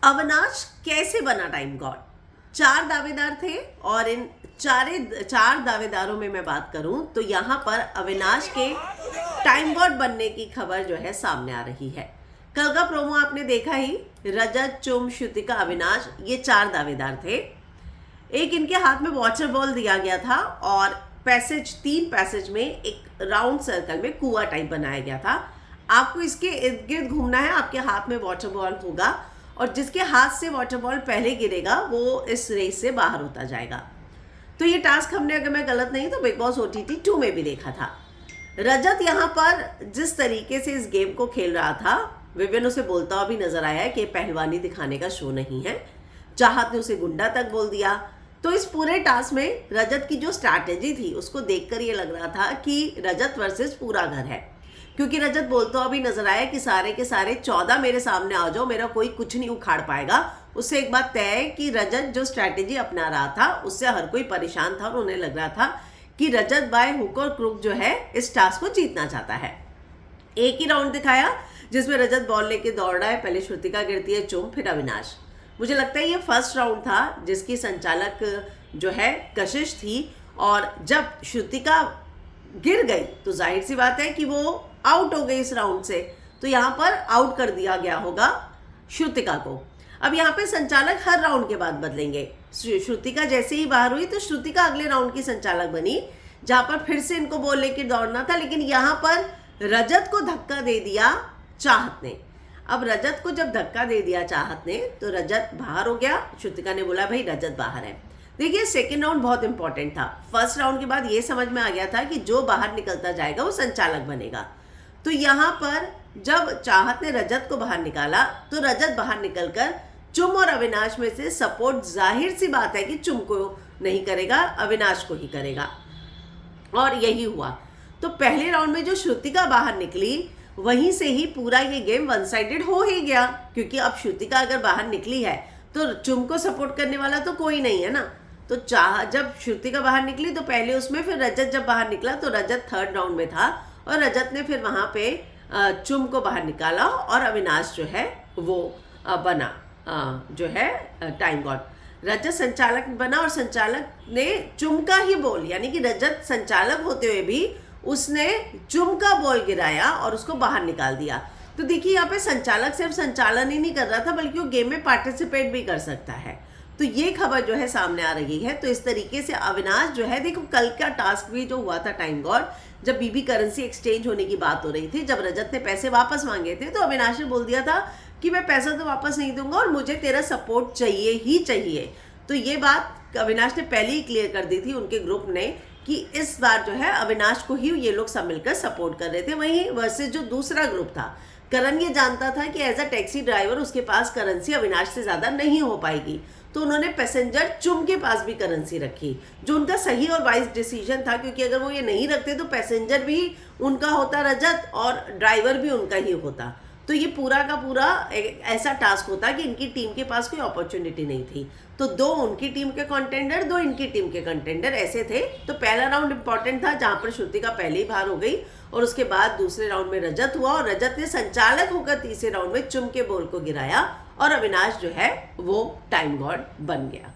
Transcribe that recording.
अविनाश कैसे बना time God? चार दावेदार थे और इन चार दावेदारों में मैं बात करूं तो यहां पर अविनाश के टाइम गॉड बनने की खबर जो है सामने आ रही है। कल का प्रोमो आपने देखा ही, रजत, चुम, श्रुतिका, अविनाश, ये चार दावेदार थे। एक इनके हाथ में वॉटर बॉल दिया गया था और तीन पैसेज में एक राउंड सर्कल में कुआं टाइप बनाया गया था। आपको इसके इर्द गिर्द घूमना है, आपके हाथ में वॉटर बॉल होगा और जिसके हाथ से वाटर बॉल पहले गिरेगा वो इस रेस से बाहर होता जाएगा। तो ये टास्क हमने, अगर मैं गलत नहीं तो बिग बॉस OTT 2 में भी देखा था। रजत यहाँ पर जिस तरीके से इस गेम को खेल रहा था, विवियन उसे बोलता हुआ भी नजर आया है कि पहलवानी दिखाने का शो नहीं है। चाहत ने उसे गुंडा तक बोल दिया। तो इस पूरे टास्क में रजत की जो स्ट्रैटेजी थी उसको देखकर ये लग रहा था कि रजत वर्सेस पूरा घर है, क्योंकि रजत बोलता हुआ भी नजर आया कि सारे के सारे 14 मेरे सामने आ जाओ, मेरा कोई कुछ नहीं उखाड़ पाएगा। उससे एक बात तय है कि रजत जो स्ट्रैटेजी अपना रहा था उससे हर कोई परेशान था और उन्हें लग रहा था कि रजत बाय हुक और क्रुक जो है इस टास्क को जीतना चाहता है। एक ही राउंड दिखाया जिसमें रजत बॉल लेके दौड़ रहा है, पहले श्रुतिका गिरती है, चुम, फिर अविनाश। मुझे लगता है ये फर्स्ट राउंड था जिसकी संचालक जो है कशिश थी, और जब श्रुतिका गिर गई तो जाहिर सी बात है कि वो आउट हो गई इस राउंड से। तो यहाँ पर आउट कर दिया गया होगा श्रुतिका को। अब यहाँ पे संचालक हर राउंड के बाद बदलेंगे। श्रुतिका जैसे ही बाहर हुई तो श्रुतिका अगले राउंड की संचालक बनी, जहाँ पर फिर से इनको बॉल लेकर दौड़ना था, लेकिन यहाँ पर रजत को धक्का दे दिया चाहत ने। अब रजत को जब धक्का दे दिया चाहत ने तो रजत बाहर हो गया। श्रुतिका ने बोला भाई रजत बाहर है। देखिए, सेकेंड राउंड बहुत इंपॉर्टेंट था। फर्स्ट राउंड के बाद ये समझ में आ गया था कि जो बाहर निकलता जाएगा वो संचालक बनेगा। तो यहाँ पर जब चाहत ने रजत को बाहर निकाला तो रजत बाहर निकलकर चुम और अविनाश में से सपोर्ट, जाहिर सी बात है कि चुम को नहीं करेगा, अविनाश को ही करेगा, और यही हुआ। तो पहले राउंड में जो श्रुतिका बाहर निकली वहीं से ही पूरा ये गेम वन साइडेड हो ही गया, क्योंकि अब श्रुतिका अगर बाहर निकली है तो चुम को सपोर्ट करने वाला तो कोई नहीं है ना। तो जब श्रुतिका बाहर निकली तो पहले उसमें, फिर रजत जब बाहर निकला तो रजत थर्ड राउंड में था और रजत ने फिर वहाँ पे चुम को बाहर निकाला और अविनाश जो है वो बना जो है टाइम गॉड। रजत संचालक बना और संचालक ने चुम का ही बॉल, यानी कि रजत संचालक होते हुए भी उसने चुम का बॉल गिराया और उसको बाहर निकाल दिया। तो देखिए, यहाँ पे संचालक सिर्फ संचालन ही नहीं कर रहा था बल्कि वो गेम में पार्टिसिपेट भी कर सकता है। तो ये खबर जो है सामने आ रही है। तो इस तरीके से अविनाश जो है, देखो कल का टास्क भी जो हुआ था टाइम गॉड, जब बीबी करेंसी एक्सचेंज होने की बात हो रही थी, जब रजत ने पैसे वापस मांगे थे तो अविनाश ने बोल दिया था कि मैं पैसा तो वापस नहीं दूंगा और मुझे तेरा सपोर्ट चाहिए ही चाहिए। तो ये बात अविनाश ने पहले ही क्लियर कर दी थी उनके ग्रुप ने कि इस बार जो है अविनाश को ही ये लोग सब मिलकर सपोर्ट कर रहे थे। वहीं वर्सेस जो दूसरा ग्रुप था, करण ये जानता था कि एज अ टैक्सी ड्राइवर उसके पास करेंसी अविनाश से ज़्यादा नहीं हो पाएगी, तो उन्होंने पैसेंजर चुम के पास भी करेंसी रखी, जो उनका सही और वाइज डिसीजन था, क्योंकि अगर वो ये नहीं रखते तो पैसेंजर भी उनका होता रजत और ड्राइवर भी उनका ही होता। तो ये पूरा का पूरा ऐसा टास्क होता कि इनकी टीम के पास कोई अपॉर्चुनिटी नहीं थी। तो दो उनकी टीम के कंटेंडर, दो इनकी टीम के कंटेंडर ऐसे थे। तो पहला राउंड इंपॉर्टेंट था जहां पर श्रुतिका पहले ही बाहर हो गई और उसके बाद दूसरे राउंड में रजत हुआ और रजत ने संचालक होकर तीसरे राउंड में चुम के बॉल को गिराया और अविनाश जो है वो टाइम गॉड बन गया।